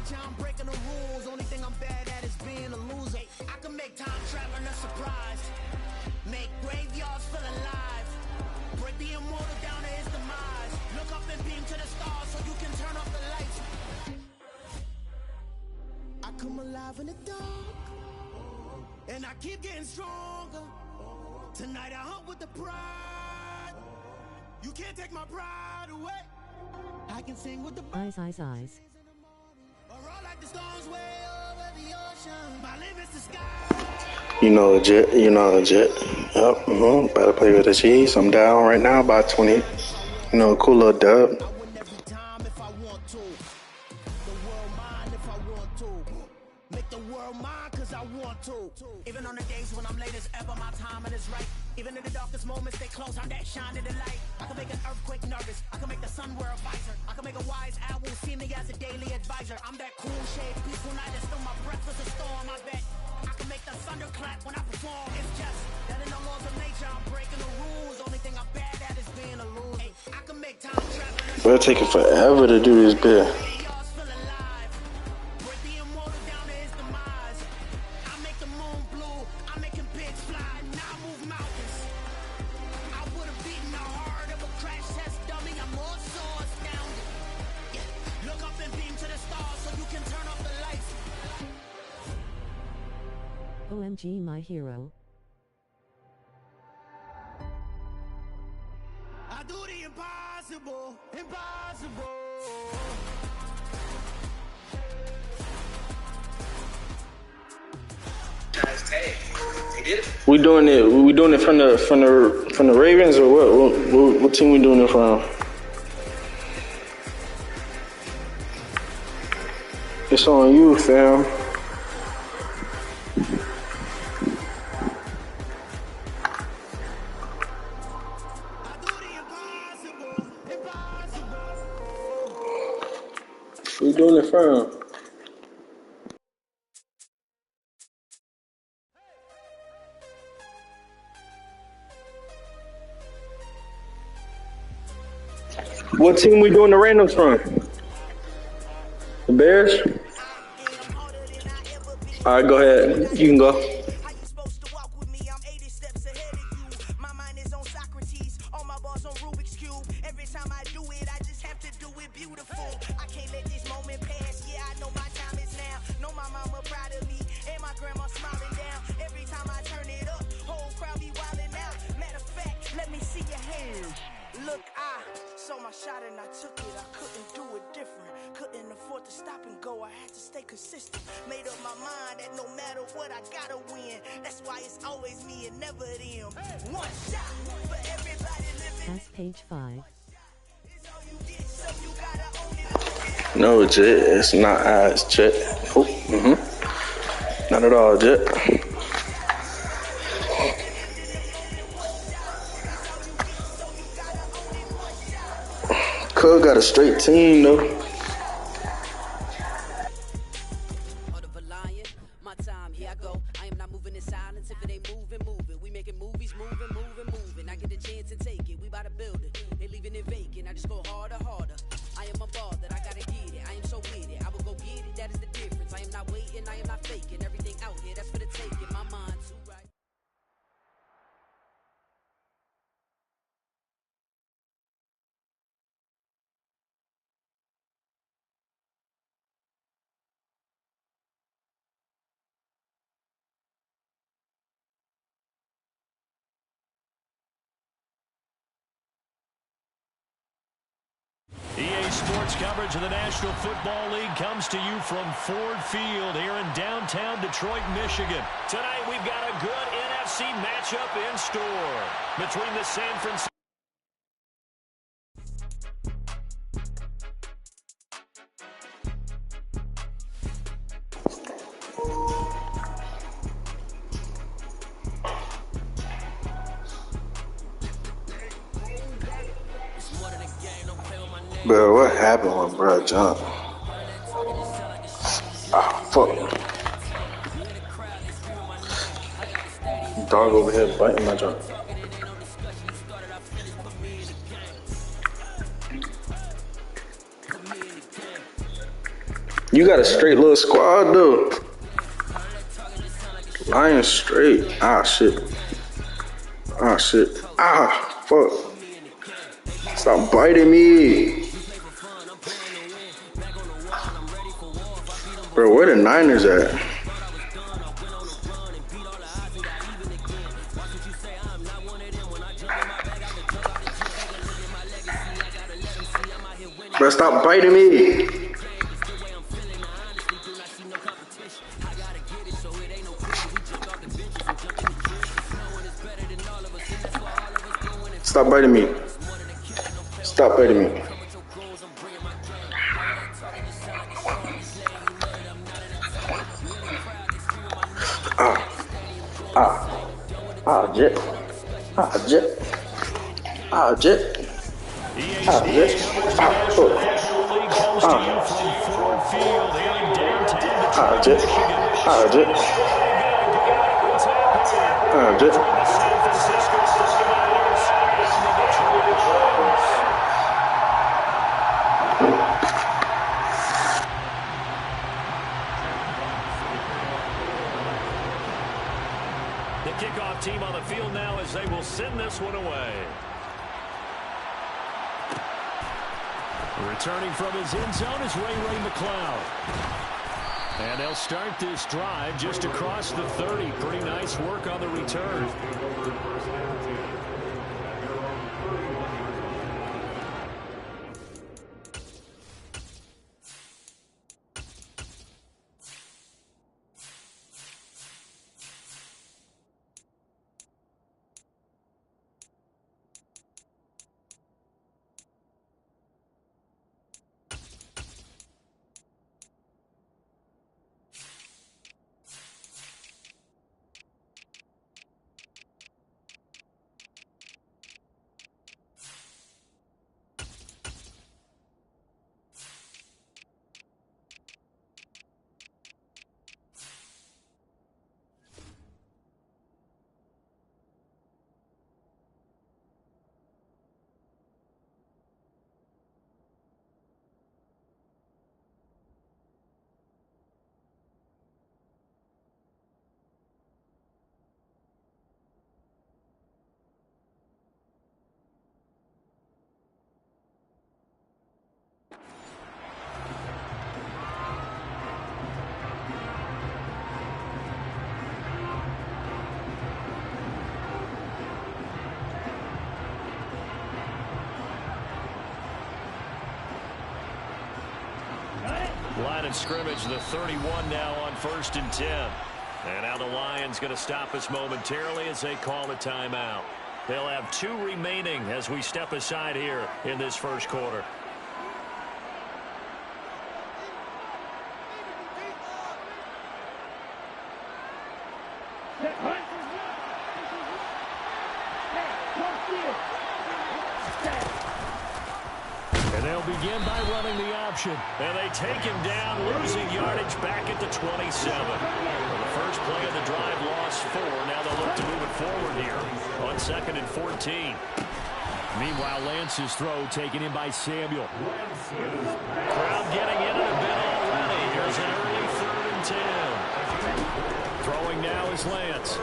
nature, I'm breaking the rules. Only thing I'm bad at is being a loser. I can make time traveling a surprise. Make graveyards feel alive. Break the immortal down to his demise. Look up and beam to the stars so you can turn off the lights. I come alive in the dark, and I keep getting stronger. Tonight I hunt with the pride. You can't take my pride away. I can sing with the eyes. Or roll like the storms way over the ocean. My live is the sky. You know legit. Yep. About to play with the Chiefs. I'm down right now by 20. You know, cool little dub. I win every time if I want to. The world mine if I want to. Make the world mine cause I want to. Even on the days when I'm late as ever, my timing is right. Even in the darkest moments, stay close, I'm that shine in the light. I can make an earthquake nervous, I can make the sun wear a visor. I can make a wise owl see me as a daily advisor. I'm that cool shade, peaceful night, and still my breath is a storm, I bet. I can make the thunder clap when I perform. It's just that in the laws of nature, I'm breaking the rules. Only thing I'm bad at is being a loser. I can make time travel. It'll take it forever to do this bit. OMG, my hero. I do the impossible, impossible. We doing it from the Ravens or what team we doing it from? It's on you, fam. We doing it from? What team we doing the randoms from? The Bears? All right, go ahead. You can go. That's page 5. No, Jet, it's not as Jet. Oh, not at all, Jet. Cub got a straight team, though. EA Sports coverage of the National Football League comes to you from Ford Field here in downtown Detroit, Michigan. Tonight we've got a good NFC matchup in store between the San Francisco Bro, what happened when bro jumped? Ah, fuck. Dog over here biting my jump. You got a straight little squad, though. Lions straight. Ah, shit. Ah, shit. Ah, fuck. Stop biting me. Bro, where the Niners at? Bro, stop biting me. Stop biting me. Stop biting me. Jet. Jet. Jet. Jet. Jet. Jet. The kickoff team on the field now as they will send this one away. Returning from his end zone is Ray McCloud. And they'll start this drive just across the 30. Pretty nice work on the return. Line of scrimmage, the 31 now on 1st and 10. And now the Lions going to stop us momentarily as they call a timeout. They'll have 2 remaining as we step aside here in this first quarter. And they'll begin by running the option. And they take him down, losing yardage back at the 27. Well, the first play of the drive lost 4. Now they'll look to move it forward here on 2nd and 14. Meanwhile, Lance's throw taken in by Samuel. Crowd getting into the bit already. Here's an early 3rd and 10. Throwing now is Lance.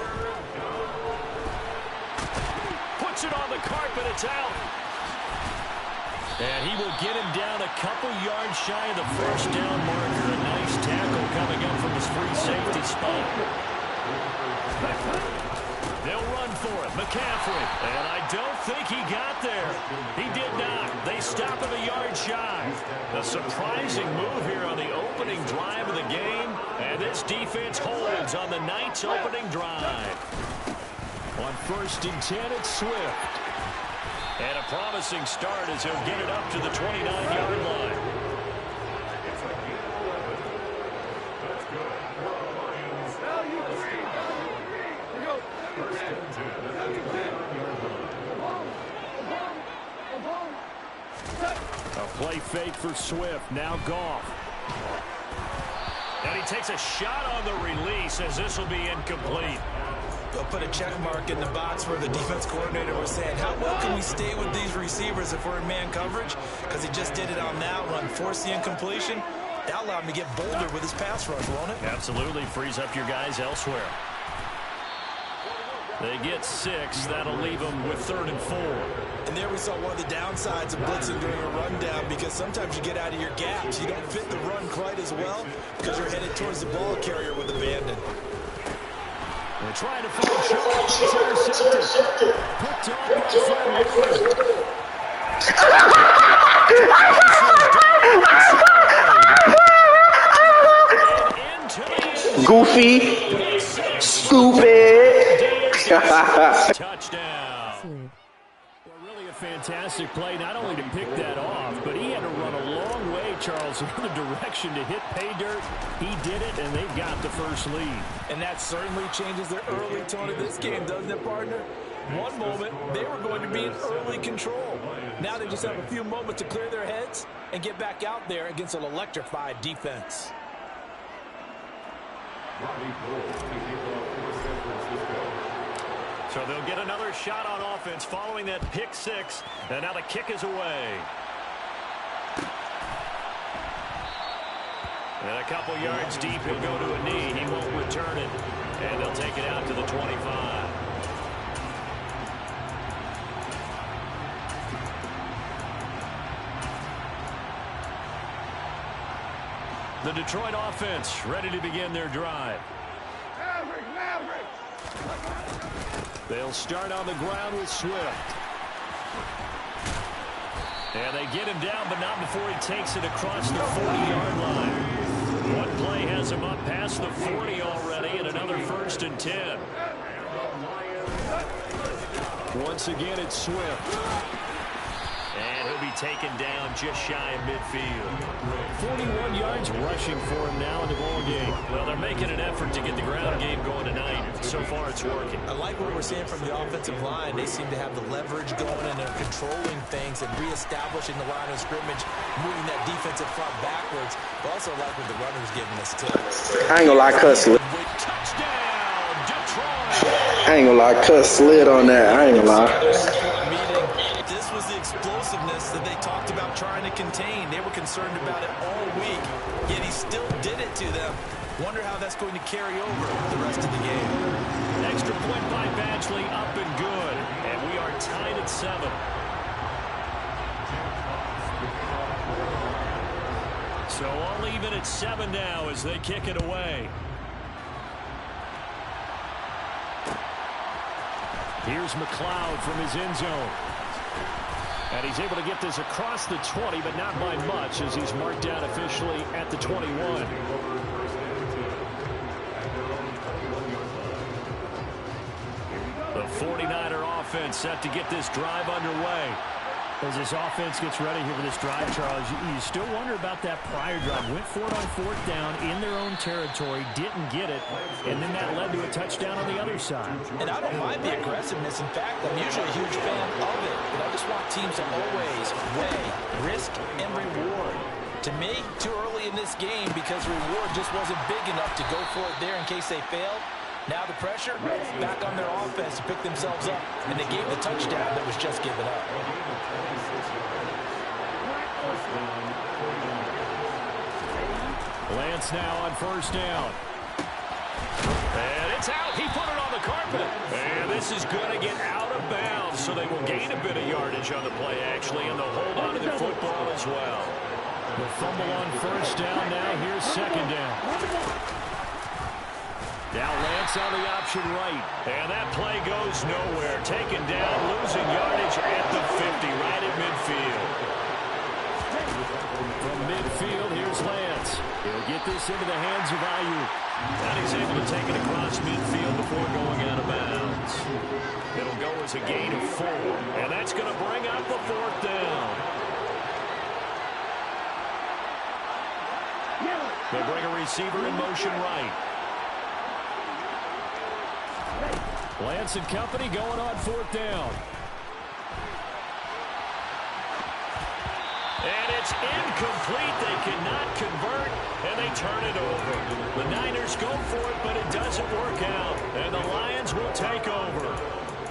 Puts it on the carpet. It's out. And he will get him down a couple yards shy of the first down marker. A nice tackle coming up from his free safety spot. They'll run for it. McCaffrey. And I don't think he got there. He did not. They stop him a yard shy. A surprising move here on the opening drive of the game. And this defense holds on the Knights' opening drive. On 1st and 10, it's Swift. And a promising start as he'll get it up to the 29-yard line. A play fake for Swift. Now Goff. And he takes a shot on the release as this will be incomplete. They'll put a check mark in the box where the defense coordinator was saying, how well can we stay with these receivers if we're in man coverage? Because he just did it on that one. Force the incompletion. That'll allow him to get bolder with his pass rush, won't it? Absolutely. Frees up your guys elsewhere. They get 6. That'll leave them with 3rd and 4. And there we saw one of the downsides of blitzing during a rundown, because sometimes you get out of your gaps. You don't fit the run quite as well because you're headed towards the ball carrier with abandon. They're trying to find Jones. Intercepted. Picked off by Fred. Goofy. Stupid. Touchdown. Really a fantastic play, not only to pick that off, but he had to run a long way, Charles, in the direction to hit pay dirt. He did it, and they've got the first lead. And that certainly changes their early tone of this game, doesn't it, partner? One moment, they were going to be in early control. Now they just have a few moments to clear their heads and get back out there against an electrified defense. So they'll get another shot on offense following that pick 6. And now the kick is away. And a couple yards deep, he'll go to a knee. He won't return it. And they'll take it out to the 25. The Detroit offense ready to begin their drive. They'll start on the ground with Swift. And they get him down, but not before he takes it across the 40-yard line. One play has him up past the 40 already, and another 1st and 10. Once again, it's Swift. And he'll be taken down just shy of midfield. 41 yards rushing for him now in the ball game. Well, they're making an effort to get the ground game going tonight. So far, it's working. I like what we're seeing from the offensive line. They seem to have the leverage going, and they're controlling things and reestablishing the line of scrimmage, moving that defensive front backwards. But also like what the runner's giving us, too. I ain't gonna lie, Cuss slid. Touchdown, Detroit! I ain't gonna lie, Cuss slid on that. I ain't gonna lie. This was the explosiveness that they talked about trying to contain. They were concerned about it all week, yet he still did it to them. Wonder how that's going to carry over the rest of the game. Extra point by Badgley, up and good. And we are tied at 7. So all even at 7 now as they kick it away. Here's McLeod from his end zone. And he's able to get this across the 20, but not by much, as he's marked down officially at the 21. The 49er offense set to get this drive underway. As this offense gets ready here for this drive, Charles, you still wonder about that prior drive. Went for it on 4th down in their own territory, didn't get it, and then that led to a touchdown on the other side. And I don't mind the aggressiveness. In fact, I'm usually a huge fan of it, but I just want teams to always weigh risk and reward. To me, too early in this game because reward just wasn't big enough to go for it there in case they failed. Now the pressure back on their offense to pick themselves up, and they gave the touchdown that was just given up. Lance now on 1st down. And it's out. He put it on the carpet. And this is going to get out of bounds, so they will gain a bit of yardage on the play, actually, and they'll hold on to the football as well. The fumble on 1st down. Now here's 2nd down. Now Lance on the option right. And that play goes nowhere. Taken down, losing yardage at the 50, right at midfield. From midfield, here's Lance. He'll get this into the hands of Ayuk. And he's able to take it across midfield before going out of bounds. It'll go as a gain of 4. And that's going to bring up the 4th down. They'll bring a receiver in motion right. Lance and company going on 4th down. And it's incomplete. They cannot convert, and they turn it over. The Niners go for it, but it doesn't work out. And the Lions will take over.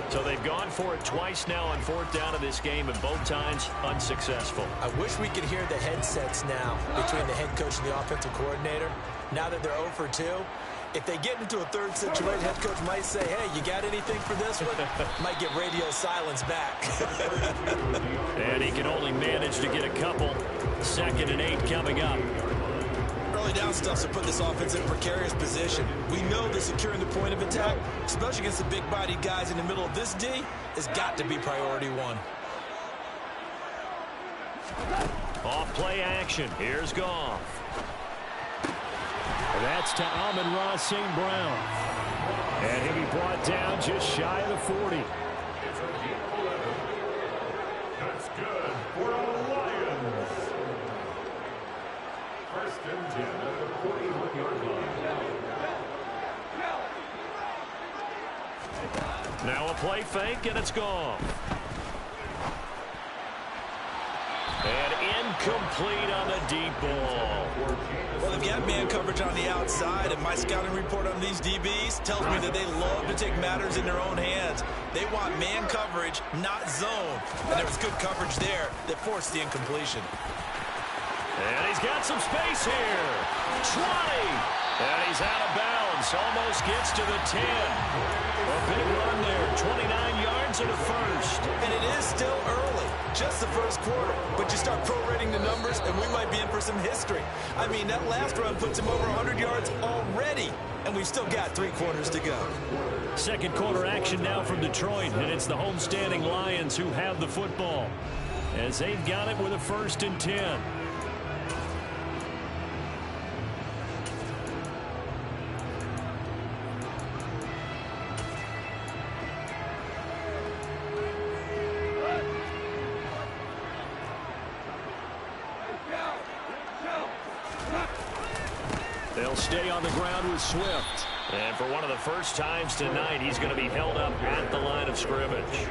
So they've gone for it twice now on fourth down of this game, and both times unsuccessful. I wish we could hear the headsets now between the head coach and the offensive coordinator. Now that they're 0 for 2, if they get into a third situation, head coach might say, hey, you got anything for this one? Might get radio silence back. And he can only manage to get a couple. 2nd and 8 coming up. Early down stuff to put this offense in a precarious position. We know that securing the point of attack, especially against the big-bodied guys in the middle of this D, has got to be priority one. Off play action. Here's Goff. That's to Amon-Ra St. Brown. And he'll be brought down just shy of the 40. That's good for the Lions. 1st and 10 at the 41-yard line. Now a play fake, and it's gone. And incomplete on the deep ball. Well, they've got man coverage on the outside, and my scouting report on these DBs tells me that they love to take matters in their own hands. They want man coverage, not zone. And there was good coverage there that forced the incompletion. And he's got some space here. 20. And he's out of bounds. Almost gets to the 10. A big run there. 29 yards and a first. And it is still early. Just the first quarter. But you start prorating the numbers, and we might be in for some history. I mean, that last run puts him over 100 yards already. And we've still got 3 quarters to go. Second quarter action now from Detroit. And it's the homestanding Lions who have the football, as they've got it with a 1st and 10. They'll stay on the ground with Swift. And for one of the first times tonight, he's going to be held up at the line of scrimmage.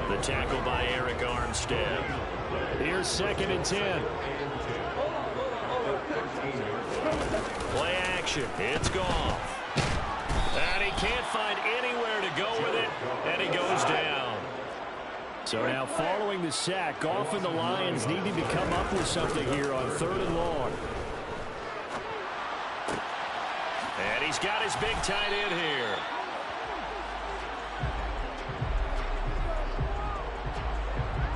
The tackle by Eric Armstead. Here's 2nd and 10. Play action. It's gone. And he can't find anywhere to go with it. And he goes down. So now following the sack, Goff and the Lions needing to come up with something here on 3rd and long. And he's got his big tight end here.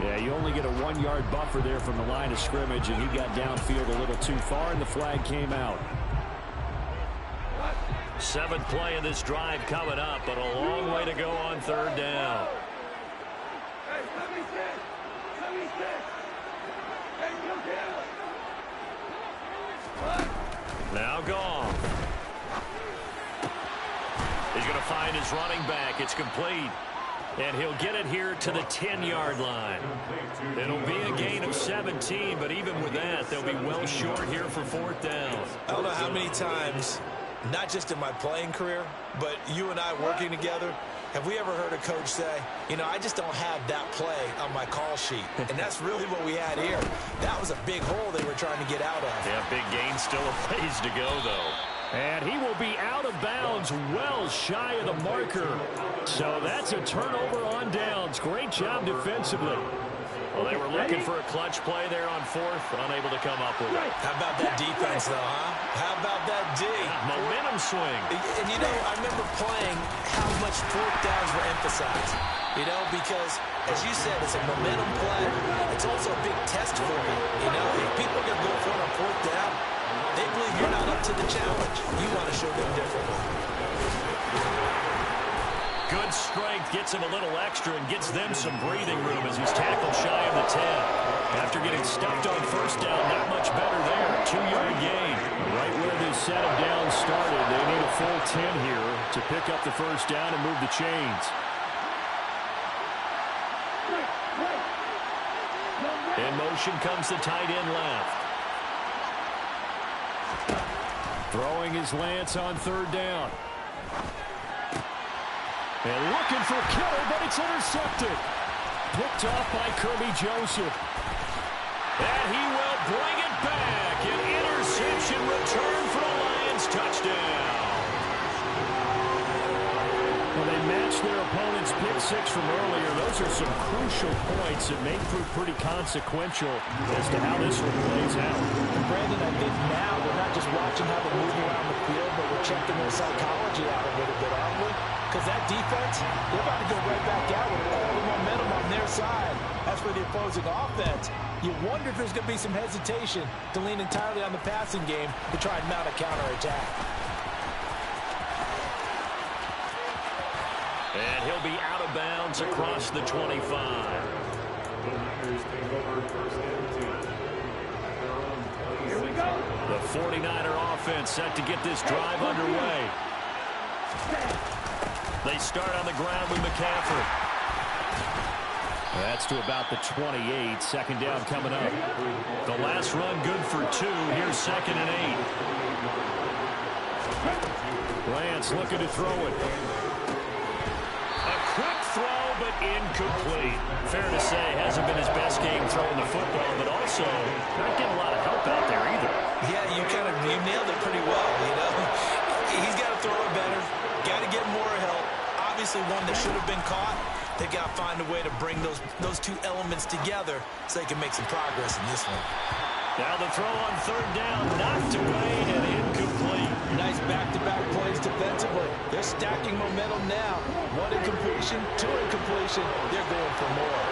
Yeah, you only get a 1-yard buffer there from the line of scrimmage, and he got downfield a little too far, and the flag came out. 7th play of this drive coming up, but a long way to go on 3rd down. Now Goff. He's going to find his running back. It's complete. And he'll get it here to the 10-yard line. It'll be a gain of 17, but even with that, they'll be well short here for 4th down. I don't know how many times, not just in my playing career, but you and I working together, have we ever heard a coach say, you know, I just don't have that play on my call sheet. And that's really what we had here. That was a big hole they were trying to get out of. Yeah, big gain, still a ways to go, though. And he will be out of bounds well shy of the marker. So that's a turnover on downs. Great job defensively. Well, they were looking for a clutch play there on 4th, unable to come up with it. How about that defense, though, huh? How about that D? Momentum swing. And, you know, I remember playing how much 4th downs were emphasized. You know, because, as you said, it's a momentum play. It's also a big test for you. You know, if people are going to go for it on 4th down, they believe you're not up to the challenge. You want to show them differently. Good strength gets him a little extra and gets them some breathing room as he's tackled shy of the 10. After getting stuffed on 1st down, not much better there. 2-yard gain. Right where this set of downs started, they need a full 10 here to pick up the 1st down and move the chains. In motion comes the tight end left. Throwing his lance on 3rd down. And looking for Kittle, but it's intercepted. Picked off by Kirby Joseph. And he will bring it back. An interception return for a Lions touchdown. Well, they matched their opponent's six from earlier. Those are some crucial points that may prove pretty consequential as to how this one plays out. And Brandon, I think now we're not just watching how they move around the field, but we're checking their psychology out a little bit, aren't we? Because that defense, they're about to go right back out with all the momentum on their side. As for the opposing offense, you wonder if there's going to be some hesitation to lean entirely on the passing game to try and mount a counterattack. And he'll be out of bounds across the 25. Here we go. The 49er offense set to get this drive underway. They start on the ground with McCaffrey. That's to about the 28. Second down coming up. The last run good for 2. Here's 2nd and 8. Lance looking to throw it. A quick throw, but incomplete. Fair to say, hasn't been his best game throwing the football, but also not getting a lot of help out there either. Yeah, you nailed it pretty well, you know. He's got to throw it better. Got to get more help. Obviously one that should have been caught. They've got to find a way to bring those two elements together so they can make some progress in this one. Now the throw on 3rd down, knocked away and incomplete. Nice back-to-back plays defensively. They're stacking momentum now. 1 incompletion, 2 incompletion. They're going for more.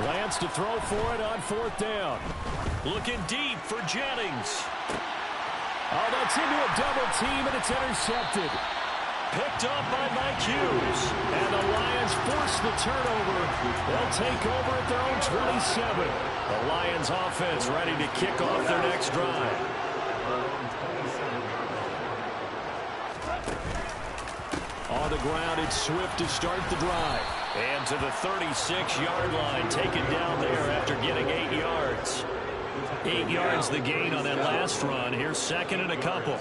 Lance to throw for it on 4th down. Looking deep for Jennings. Oh, that's into a double team, and it's intercepted. Picked up by Mike Hughes. And the Lions force the turnover. They'll take over at their own 27. The Lions offense ready to kick off their next drive. On the ground, it's Swift to start the drive. And to the 36-yard line, taken down there after getting 8 yards. 8 yards the gain on that last run. Here's 2nd and a couple.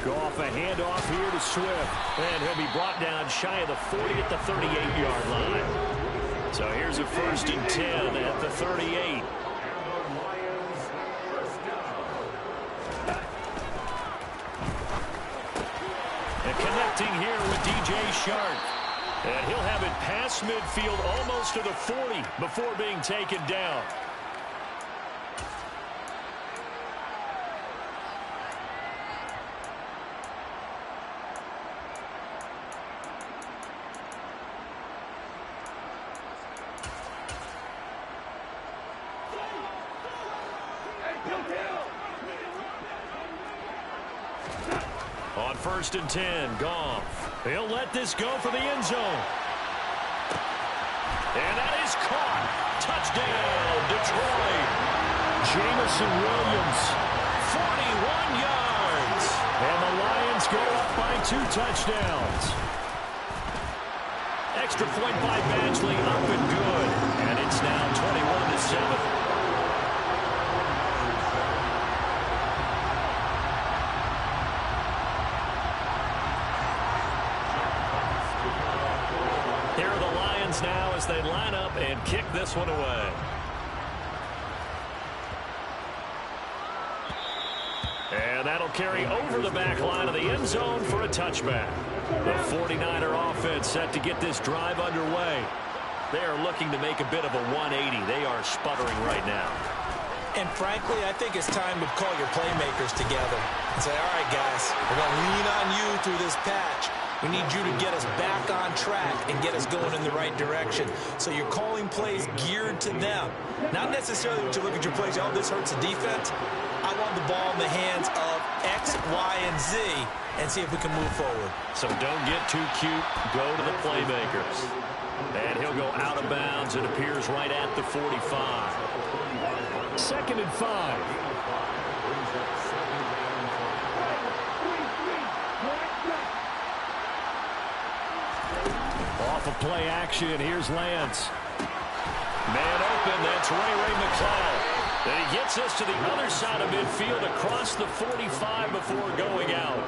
Goff a handoff here to Swift. And he'll be brought down shy of the 40 at the 38-yard line. So here's a 1st and 10 at the 38. And connecting here with DJ Shark. And he'll have it past midfield almost to the 40 before being taken down. On 1st and 10, Goff. He'll let this go for the end zone. And that is caught. Touchdown, Detroit. Jamison Williams. 41 yards. And the Lions go up by 2 touchdowns. Extra point by Badgley, up and good. And it's now 21-7. Now as they line up and kick this one away. And that'll carry over the back line of the end zone for a touchback. The 49er offense set to get this drive underway. They are looking to make a bit of a 180. They are sputtering right now. And frankly, I think it's time to call your playmakers together and say, all right, guys, we're going to lean on you through this patch. We need you to get us back on track and get us going in the right direction. So you're calling plays geared to them. Not necessarily to look at your plays, oh, this hurts the defense. I want the ball in the hands of X, Y, and Z and see if we can move forward. So don't get too cute. Go to the playmakers. And he'll go out of bounds. It appears right at the 45. 2nd and 5. Off of play action, here's Lance. Man open, that's Ray McCloud. And he gets us to the other side of midfield across the 45 before going out.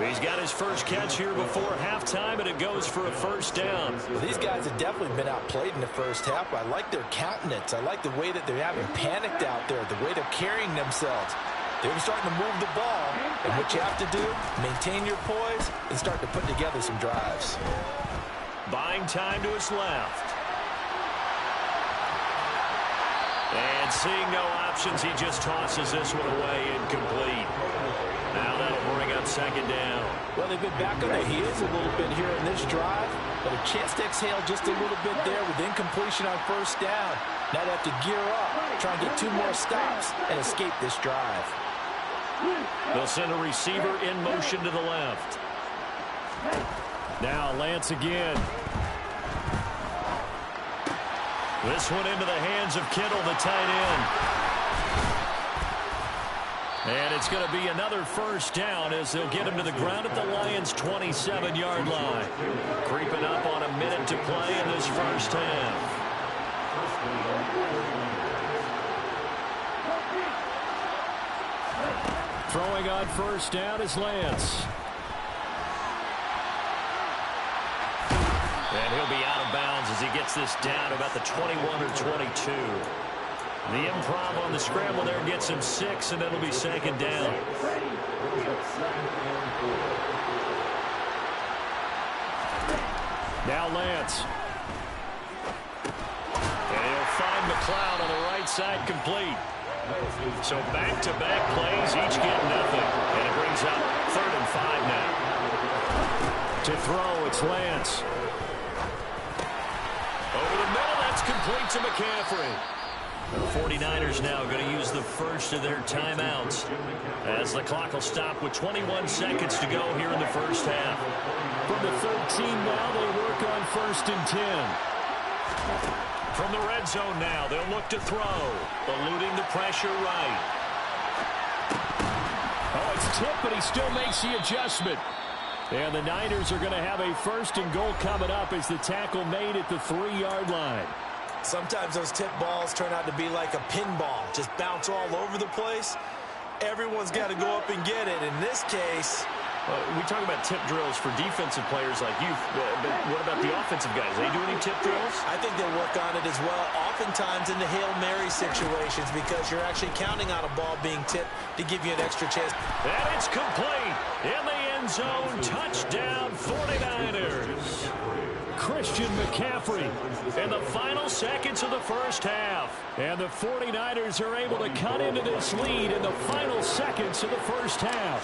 He's got his first catch here before halftime, and it goes for a 1st down. Well, these guys have definitely been outplayed in the first half. I like their countenance. I like the way that they haven't panicked out there, the way they're carrying themselves. They were starting to move the ball, and what you have to do, maintain your poise and start to put together some drives. Buying time to his left. And seeing no options, he just tosses this one away, incomplete. Now that'll bring up second down. Well, they've been back on their heels a little bit here in this drive, but a chance to exhale just a little bit there with incompletion on first down. Now they have to gear up, try and get 2 more stops, and escape this drive. They'll send a receiver in motion to the left. Now Lance again. This one into the hands of Kittle, the tight end. And it's going to be another first down as they'll get him to the ground at the Lions' 27-yard line. Creeping up on a minute to play in this first half. Throwing on first down is Lance. And he'll be out of bounds as he gets this down about the 21 or 22. The improv on the scramble there gets him 6, and it'll be second down. Now Lance. And he'll find McLeod on the right side, complete. So back-to-back plays, each get nothing. And it brings up 3rd and 5 now. To throw, it's Lance. Over the middle, that's complete to McCaffrey. The 49ers now going to use the first of their timeouts as the clock will stop with 21 seconds to go here in the first half. From the 13 now, they work on 1st and 10. From the red zone now, they'll look to throw, eluding the pressure right. Oh, it's tipped, but he still makes the adjustment. And the Niners are going to have a 1st and goal coming up as the tackle made at the 3-yard line. Sometimes those tip balls turn out to be like a pinball, just bounce all over the place. Everyone's got to go up and get it. In this case, we talk about tip drills for defensive players like you, but what about the offensive guys? They do any tip drills? I think they'll work on it as well, oftentimes in the Hail Mary situations, because you're actually counting on a ball being tipped to give you an extra chance. And it's complete in the end zone. Touchdown, 49ers. Christian McCaffrey in the final seconds of the first half. And the 49ers are able to cut into this lead in the final seconds of the first half.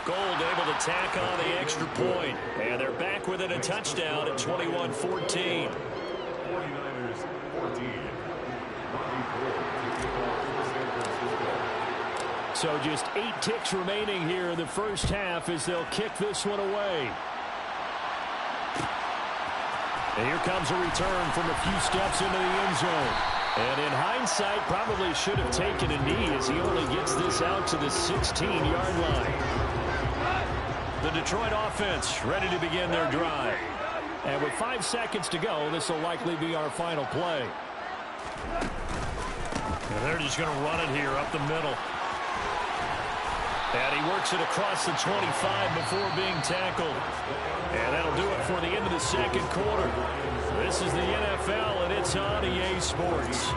Gold able to tack on the extra point. And they're back within a touchdown at 21-14. 49ers 14. So just 8 ticks remaining here in the first half as they'll kick this one away. And here comes a return from a few steps into the end zone. And in hindsight, probably should have taken a knee as he only gets this out to the 16-yard line. The Detroit offense ready to begin their drive. And with 5 seconds to go, this will likely be our final play. And they're just going to run it here up the middle. And he works it across the 25 before being tackled. And that'll do it for the end of the second quarter. This is the NFL, and it's on EA Sports.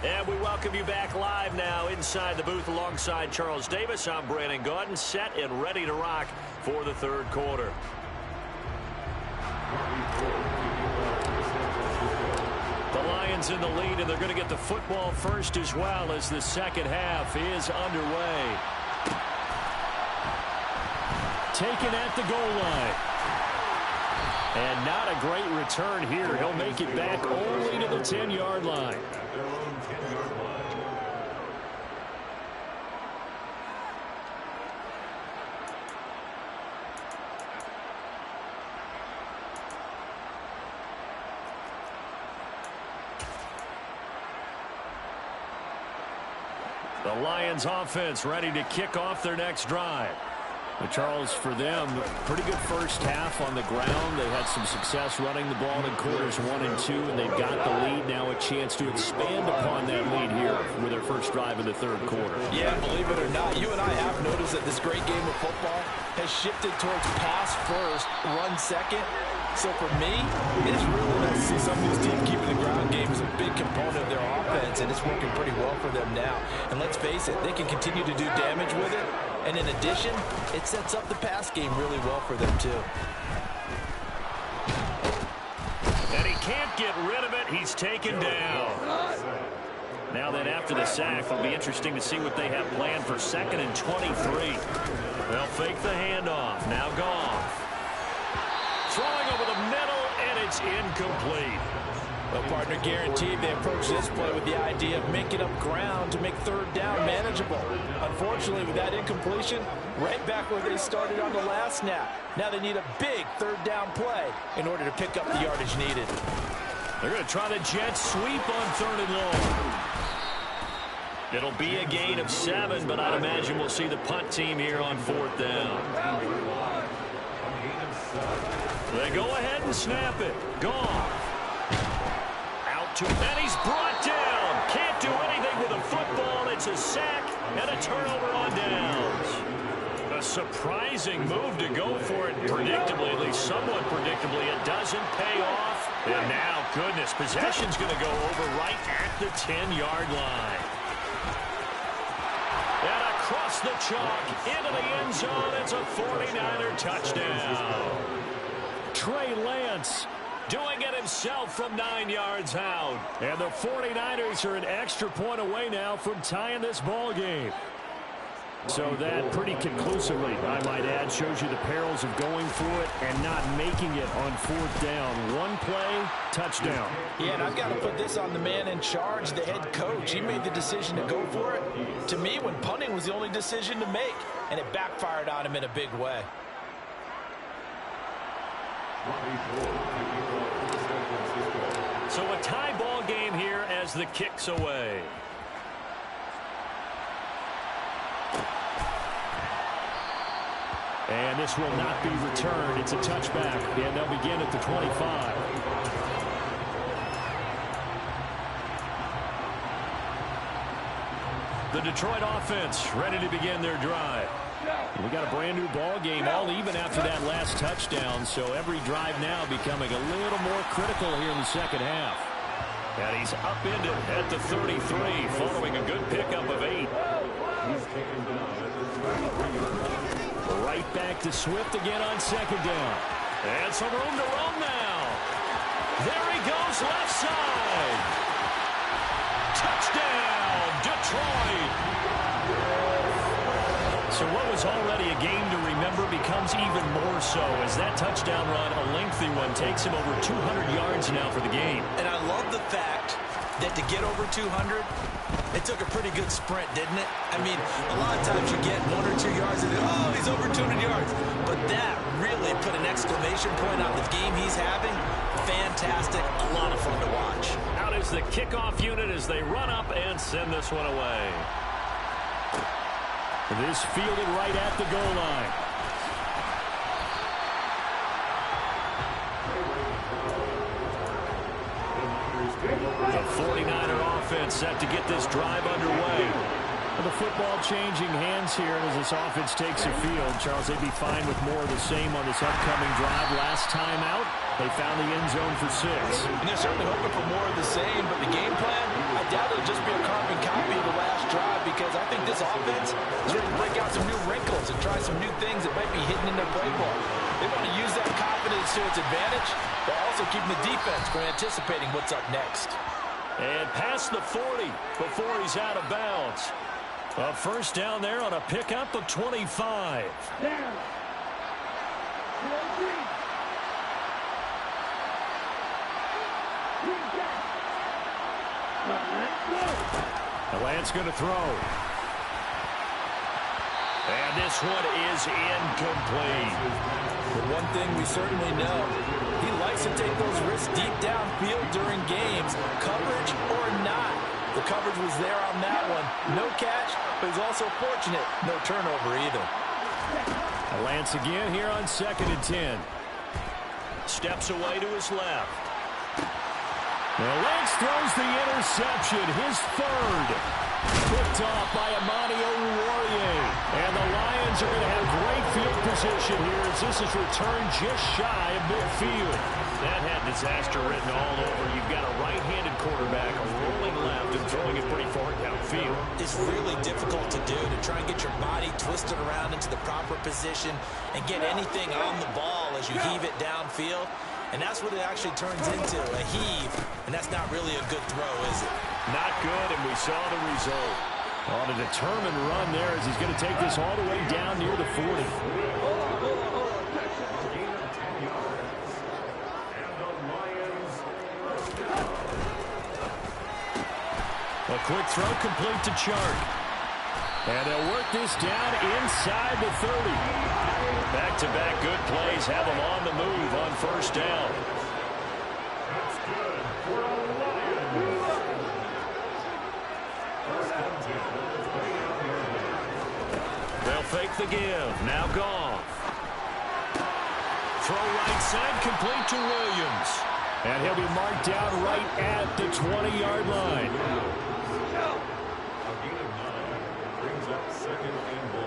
And we welcome you back live now inside the booth alongside Charles Davis. I'm Brandon Gaudin, set and ready to rock for the third quarter. The Lions in the lead, and they're going to get the football first as well as the second half is underway. Taken at the goal line. And not a great return here. He'll make it back only to the 10-yard line. The Lions offense ready to kick off their next drive. But Charles, for them, pretty good first half on the ground. They had some success running the ball in quarters 1 and 2, and they've got the lead. Now a chance to expand upon that lead here with their first drive in the third quarter. Yeah, believe it or not, you and I have noticed that this great game of football has shifted towards pass first, run second. So for me, it's really nice to see some of these teams keeping the ground game as a big component of their offense, and it's working pretty well for them now. And let's face it, they can continue to do damage with it. And in addition, it sets up the pass game really well for them, too. And he can't get rid of it. He's taken down. Now then, after the sack, it'll be interesting to see what they have planned for 2nd and 23. They'll fake the handoff. Now Goff. Throwing over the middle, and it's incomplete. Well, partner, guaranteed they approach this play with the idea of making up ground to make 3rd down manageable. Unfortunately, with that incompletion, right back where they started on the last snap. Now they need a big 3rd down play in order to pick up the yardage needed. They're going to try the jet sweep on 3rd and long. It'll be a gain of 7, but I'd imagine we'll see the punt team here on 4th down. They go ahead and snap it. Gone. Out to, and he's brought down. Can't do anything with the football. It's a sack and a turnover on downs. A surprising move to go for it predictably, at least somewhat predictably. It doesn't pay off. And now, goodness, possession's going to go over right at the 10-yard line. And across the chalk into the end zone. It's a 49er touchdown. Trey Lance doing it himself from 9 yards out. And the 49ers are an extra point away now from tying this ball game. So that pretty conclusively, I might add, shows you the perils of going for it and not making it on 4th down. One play, touchdown. Yeah, and I've got to put this on the man in charge, the head coach. He made the decision to go for it. To me, when punting was the only decision to make, and it backfired on him in a big way. So a tie ball game here as the kick's away. And this will not be returned. It's a touchback, and they'll begin at the 25. The Detroit offense ready to begin their drive. We got a brand new ball game, all even after that last touchdown, so every drive now becoming a little more critical here in the second half. And he's upended at the 33 following a good pickup of 8. Right back to Swift again on 2nd down. And some room to roam now. There he goes, left side. Touchdown, Detroit. So what was already a game to remember becomes even more so as that touchdown run, a lengthy one, takes him over 200 yards now for the game. And I love the fact that to get over 200, it took a pretty good sprint, didn't it? I mean, a lot of times you get 1 or 2 yards and oh, he's over 200 yards. But that really put an exclamation point on the game he's having. Fantastic, a lot of fun to watch. Out is the kickoff unit as they run up and send this one away. This fielded right at the goal line. The 49er offense set to get this drive underway. The football changing hands here as this offense takes the field. Charles, they'd be fine with more of the same on this upcoming drive. Last time out, they found the end zone for 6. And they're certainly hoping for more of the same, but the game plan, I doubt it'll just be a carbon copy of the last drive because I think this offense is ready to break out some new wrinkles and try some new things that might be hidden in their playbook. They want to use that confidence to its advantage, but also keeping the defense from anticipating what's up next. And past the 40 before he's out of bounds. A first down there on a pickup of 25. Lance going to throw. And this one is incomplete. But one thing we certainly know, he likes to take those risks deep downfield during games, coverage or not. The coverage was there on that one. No catch, but he's also fortunate. No turnover either. Lance again here on 2nd and 10. Steps away to his left. Now Lance throws the interception, his third. Picked off by Amani Oruwariye. And the Lions are going to have great field position here as this is returned just shy of midfield. That had disaster written all over. You've got a right-handed quarterback rolling left and throwing it pretty far downfield. It's really difficult to do, to try and get your body twisted around into the proper position and get anything on the ball as you heave it downfield. And that's what it actually turns into, a heave. And that's not really a good throw, is it? Not good, and we saw the result. On a determined run there as he's going to take this all the way down near the 40. A quick throw complete to Chark. And they'll work this down inside the 30. Back-to-back good plays have them on the move on first down. That's good for the Lions. They'll fake the give. Now Goff. Throw right side complete to Williams. And he'll be marked down right at the 20-yard line. Brings up 2nd and 1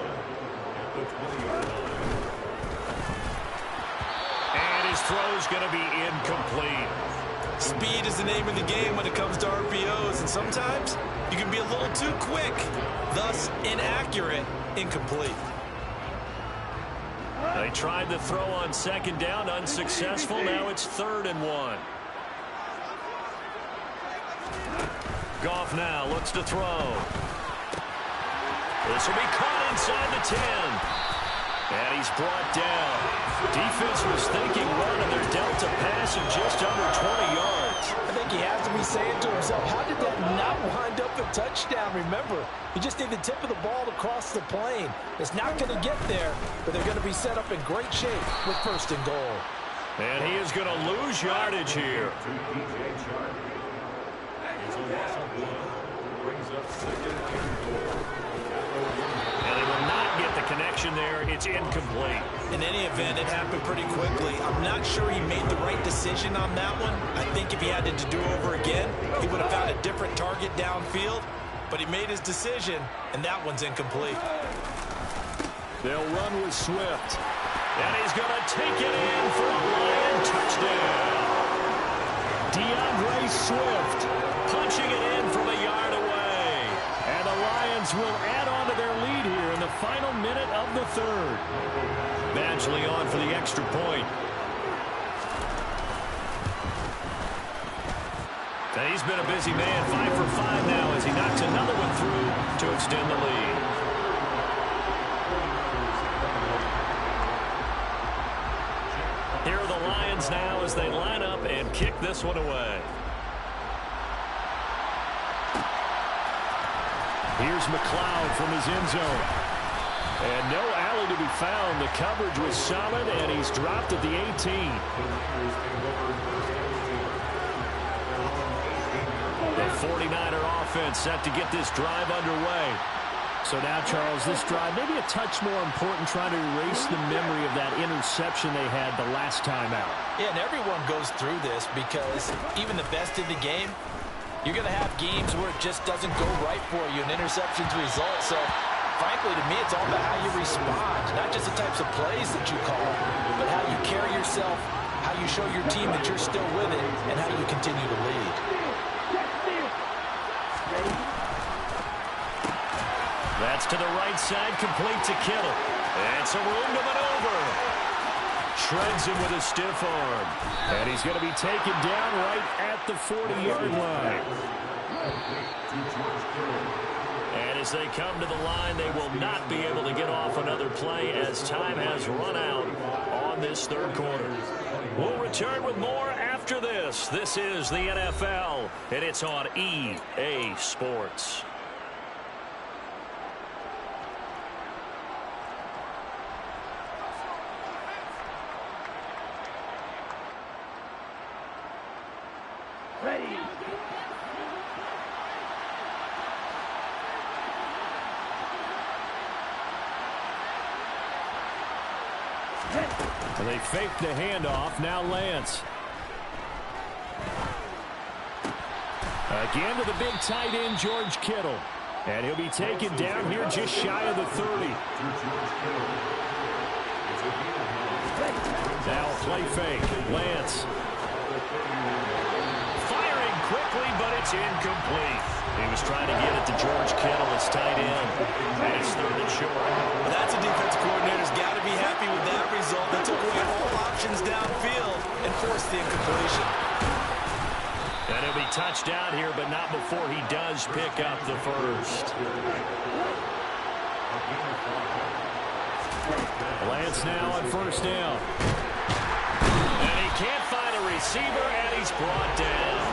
at the 20-yard line. And his throw's going to be incomplete. Speed is the name of the game when it comes to RPOs, and sometimes you can be a little too quick, thus inaccurate, incomplete. They tried the throw on 2nd down, unsuccessful. Now it's 3rd and 1. Goff now looks to throw. This will be caught inside the 10. And he's brought down. Defense was thinking run, and they're dealt a pass of just under 20 yards. I think he has to be saying to himself, how did that not wind up a touchdown? Remember, you just need the tip of the ball to cross the plane. It's not going to get there, but they're going to be set up in great shape with 1st and goal. And he is going to lose yardage here. Brings up 2nd and goal. And they will not get the connection there. It's incomplete. In any event, it happened pretty quickly. I'm not sure he made the right decision on that one. I think if he had to do over again, he would have found a different target downfield. But he made his decision, and that one's incomplete. They'll run with Swift. And he's going to take it in for a Lion touchdown. DeAndre Swift Punching it in from a yard away. And the Lions will add on to their lead here in the final minute of the 3rd. Badgley on for the extra point. And he's been a busy man, 5 for 5 now as he knocks another one through to extend the lead. Here are the Lions now as they line up and kick this one away. Here's McLeod from his end zone. And no alley to be found. The coverage was solid, and he's dropped at the 18. The 49er offense set to get this drive underway. So now, Charles, this drive maybe a touch more important, trying to erase the memory of that interception they had the last time out. Yeah, and everyone goes through this because even the best in the game, you're going to have games where it just doesn't go right for you, and interceptions result. So, frankly, to me, it's all about how you respond, not just the types of plays that you call, but how you carry yourself, how you show your team that you're still with it, and how you continue to lead. That's to the right side, complete to Kittle. And some room to maneuver. Shreds him with a stiff arm. And he's going to be taken down right at the 40-yard line. And as they come to the line, they will not be able to get off another play as time has run out on this 3rd quarter. We'll return with more after this. This is the NFL, and it's on EA Sports. And they faked the handoff. Now Lance. Again to the big tight end, George Kittle. And he'll be taken down here just shy of the 30. Now play fake. Lance. Firing quickly, but it's incomplete. He was trying to get it to George Kittle, his tight end. And it's third and short. Well, that's a defensive coordinator's got to be happy with that result. They took away all options downfield and forced the incompletion. And he'll be touched out here, but not before he does pick up the first. Lance now on first down. And he can't find a receiver, and he's brought down.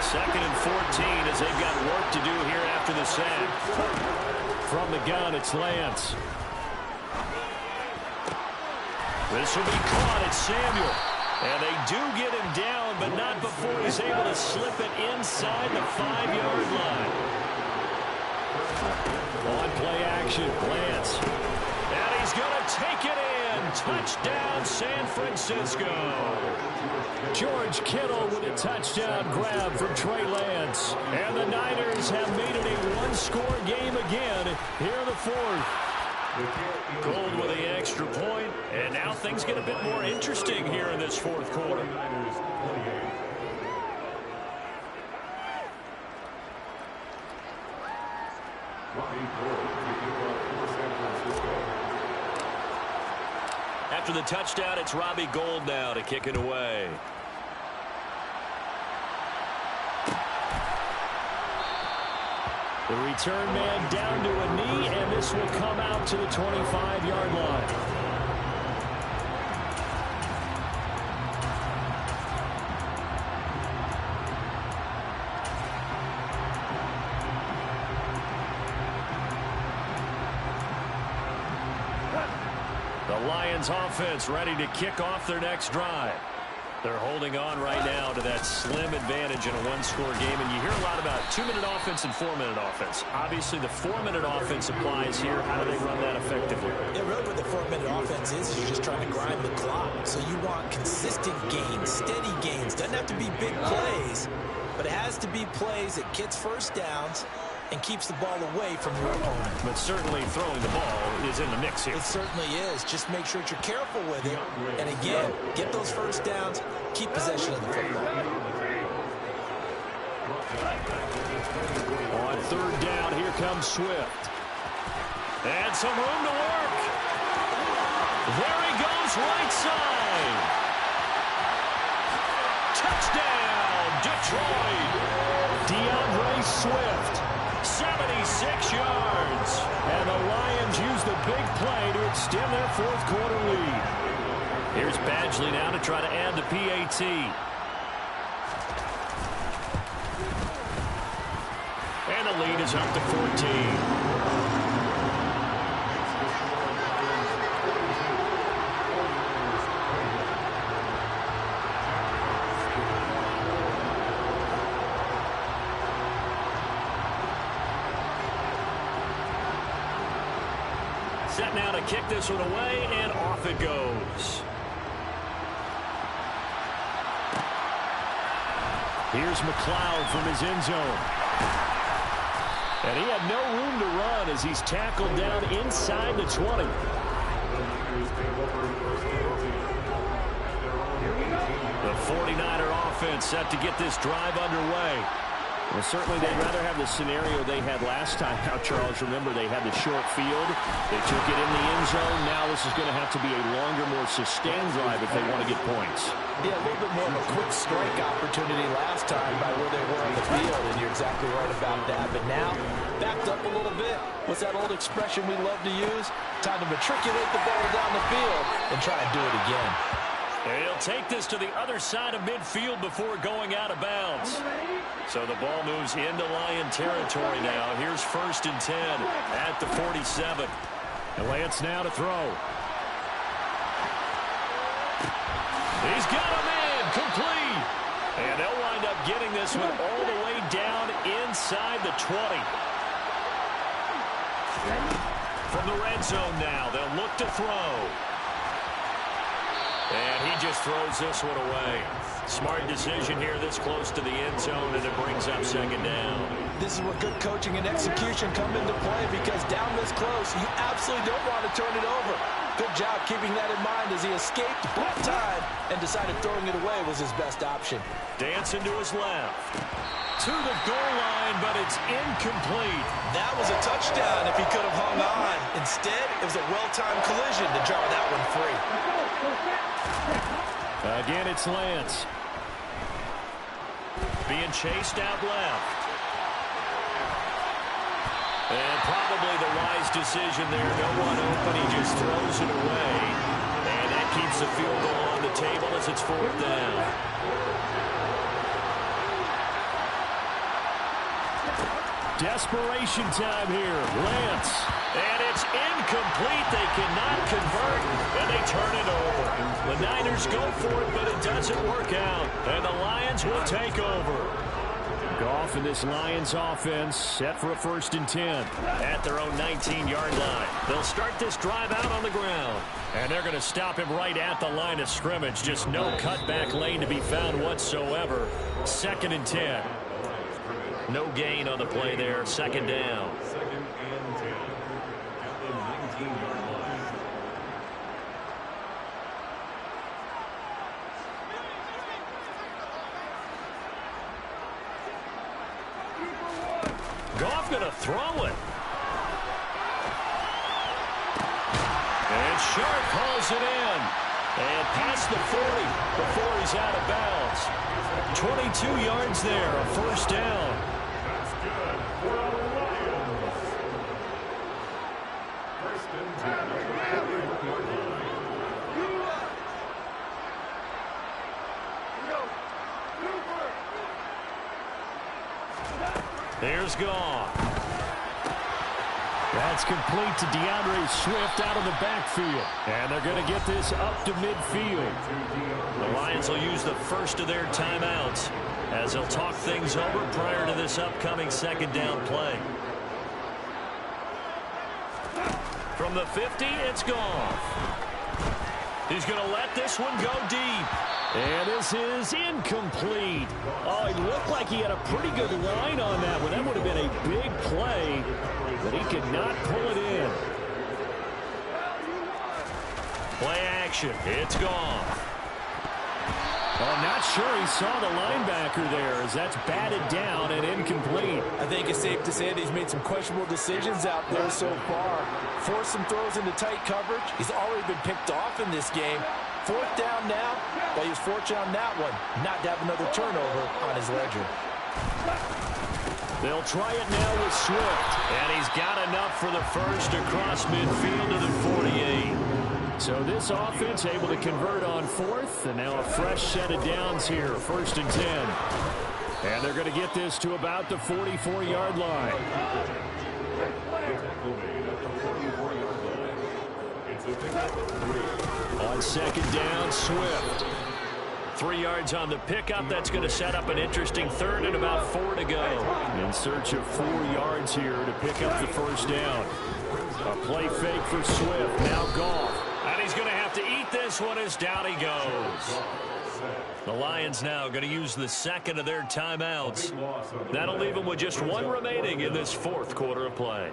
Second and 14 as they've got work to do here after the sack. From the gun, it's Lance. This will be caught. It's Samuel. And they do get him down, but not before he's able to slip it inside the 5-yard line. On play action, Lance. And he's going to take it in. Touchdown, San Francisco. George Kittle with a touchdown grab from Trey Lance. And the Niners have made it a one-score game again here in the fourth. Gold with the extra point, and now things get a bit more interesting here in this fourth quarter. After the touchdown, it's Robbie Gould now to kick it away. The return man down to a knee, and this will come out to the 25-yard line. The Lions offense ready to kick off their next drive. They're holding on right now to that slim advantage in a one-score game. And you hear a lot about 2-minute offense and 4-minute offense. Obviously, the 4-minute offense applies here. How do they run that effectively? Yeah, really what the 4-minute offense is you're just trying to grind the clock. So you want consistent gains, steady gains. Doesn't have to be big plays, but it has to be plays that gets first downs and keeps the ball away from your opponent. But certainly throwing the ball is in the mix here. It certainly is. Just make sure that you're careful with it. And again, get those first downs, keep possession of the football. On third down, here comes Swift. And some room to work. There he goes, right side. Touchdown, Detroit. DeAndre Swift. 76 yards. And the Lions use the big play to extend their fourth quarter lead. Here's Badgley now to try to add the PAT. And the lead is up to 14. Set now to kick this one away, and off it goes. Here's McLeod from his end zone. And he had no room to run as he's tackled down inside the 20. The 49er offense set to get this drive underway. Well, certainly they'd rather have the scenario they had last time. Now, Charles, remember, they had the short field. They took it in the end zone. Now this is going to have to be a longer, more sustained drive if they want to get points. Yeah, a little bit more of a quick strike opportunity last time by where they were on the field, and you're exactly right about that. But now, backed up a little bit. What's that old expression we love to use? Time to matriculate the ball down the field and try and do it again. And he'll take this to the other side of midfield before going out of bounds. So the ball moves into Lion territory now. Here's 1st and 10 at the 47. And Lance now to throw. He's got a man complete. And they'll wind up getting this one all the way down inside the 20. From the red zone now, they'll look to throw. And he just throws this one away. Smart decision here this close to the end zone, and it brings up second down. This is where good coaching and execution come into play, because down this close, you absolutely don't want to turn it over. Good job keeping that in mind as he escaped, bought time, and decided throwing it away was his best option. Dancing to his left. To the goal line, but it's incomplete. That was a touchdown if he could have hung on. Instead, it was a well-timed collision to jar that one free. Again, it's Lance. Being chased out left. And probably the wise decision there. No one open. He just throws it away. And that keeps the field goal on the table as it's fourth down. Desperation time here. Lance. And it's incomplete. They cannot convert, and they turn it over. The Niners go for it, but it doesn't work out. And the Lions will take over. Goff in this Lions offense set for a 1st and 10 at their own 19-yard line. They'll start this drive out on the ground, and they're going to stop him right at the line of scrimmage. Just no cutback lane to be found whatsoever. 2nd and 10. No gain on the play there. 2nd down. 2nd and 10 at the 19-yard line. Goff going to throw it. And Sharp hauls it in. And past the 40 before he's out of bounds. 22 yards there, a 1st down. That's good for the Lions. 1st and 10 at the 8-yard line. There's Goff. That's complete to DeAndre Swift out of the backfield. And they're going to get this up to midfield. The Lions will use the first of their timeouts as they'll talk things over prior to this upcoming 2nd down play. From the 50, it's Goff. He's going to let this one go deep. And this is incomplete. Oh, he looked like he had a pretty good line on that one. That would have been a big play, but he could not pull it in. Play action. It's gone. I'm not sure he saw the linebacker there as that's batted down and incomplete. I think it's safe to say that he's made some questionable decisions out there so far. Forced some throws into tight coverage. He's already been picked off in this game. 4th down now, but he was fortunate on that one not to have another turnover on his ledger. They'll try it now with Swift, and he's got enough for the first across midfield to the 48. So this offense able to convert on 4th, and now a fresh set of downs here, 1st and 10. And they're going to get this to about the 44-yard line. On 2nd down, Swift. 3 yards on the pickup. That's going to set up an interesting 3rd and about 4 to go. In search of 4 yards here to pick up the 1st down. A play fake for Swift. Now Goff. And he's going to have to eat this one as down he goes. The Lions now going to use the 2nd of their timeouts. That'll leave them with just 1 remaining in this 4th quarter of play.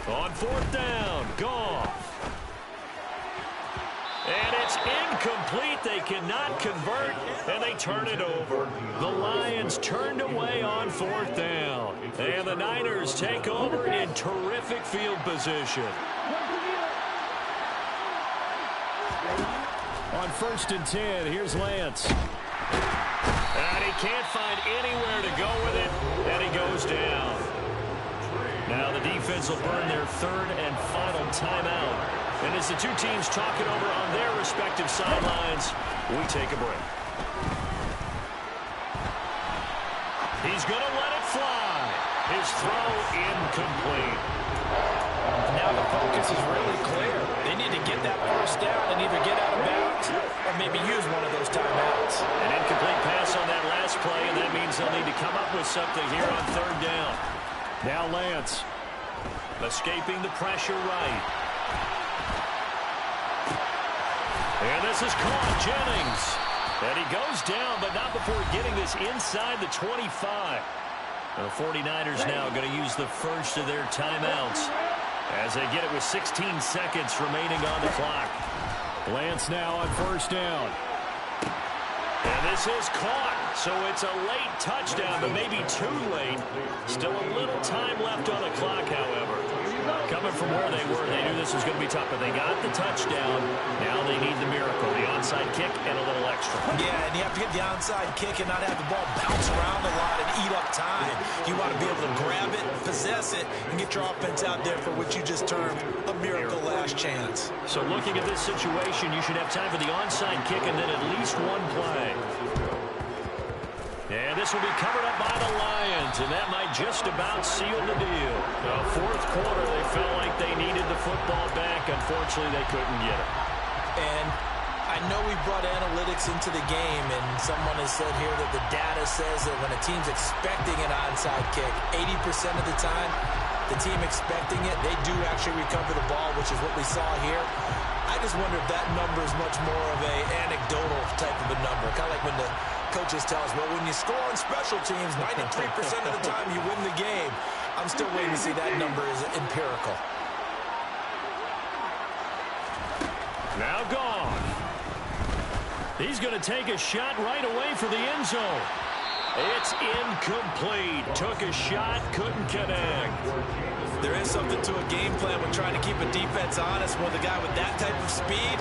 On 4th down, Goff. And it's incomplete. They cannot convert, and they turn it over. The Lions turned away on 4th down. And the Niners take over in terrific field position. On 1st and 10, here's Lance. And he can't find anywhere to go with it, and he goes down. Now the defense will burn their 3rd and final timeout. And as the two teams talk it over on their respective sidelines, we take a break. He's going to let it fly. His throw incomplete. Now the focus is really clear. They need to get that first down and either get out of bounds or maybe use one of those timeouts. An incomplete pass on that last play, and that means they'll need to come up with something here on third down. Now Lance escaping the pressure right. And this is caught. Jennings. And he goes down, but not before getting this inside the 25. The 49ers now going to use the first of their timeouts as they get it with 16 seconds remaining on the clock. Lance now on first down. And this is caught, so it's a late touchdown, but maybe too late. Still a little time left on the clock, however. Coming from where they were, they knew this was going to be tough, but they got the touchdown. Now they need the miracle, the onside kick and a little extra. Yeah, and you have to get the onside kick and not have the ball bounce around a lot and eat up time. You want to be able to grab it, possess it, and get your offense out there for what you just termed a miracle last chance. So looking at this situation, you should have time for the onside kick and then at least one play. And this will be covered up by the Lions, and that might just about seal the deal. The fourth quarter, they felt like they needed the football back. Unfortunately, they couldn't get it. And I know we brought analytics into the game, and someone has said here that the data says that when a team's expecting an onside kick, 80% of the time, the team expecting it, they do actually recover the ball, which is what we saw here. I just wonder if that number is much more of a anecdotal type of a number. Kind of like when the coaches tell us, well, when you score on special teams, 93% of the time you win the game. I'm still waiting to see that number is empirical. Now gone. He's going to take a shot right away for the end zone. It's incomplete. Took a shot, couldn't connect. There is something to a game plan when trying to keep a defense honest with a guy with that type of speed.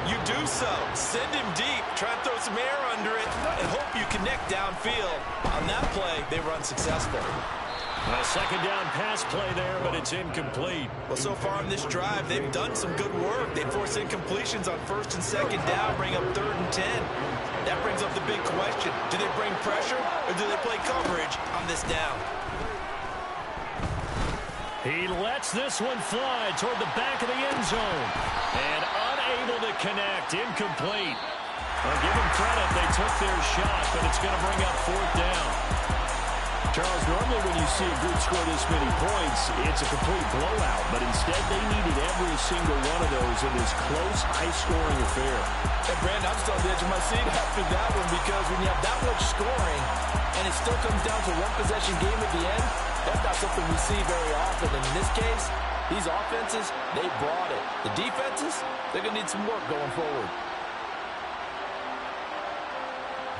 You do so. Send him deep. Try and throw some air under it and hope you connect downfield. On that play, they were unsuccessful. A second down pass play there, but it's incomplete. Well, so far on this drive, they've done some good work. They force incompletions on first and second down, bring up 3rd and 10. That brings up the big question. Do they bring pressure or do they play coverage on this down? He lets this one fly toward the back of the end zone. And unable to connect. Incomplete. Well, give them credit. They took their shot, but it's going to bring up 4th down. Charles, normally when you see a group score this many points, it's a complete blowout. But instead, they needed every single one of those in this close, high-scoring affair. Hey, Brandon, I'm still on the edge of my seat after that one because when you have that much scoring and it still comes down to one-possession game at the end, that's not something we see very often. And in this case, these offenses, they brought it. The defenses, they're going to need some work going forward.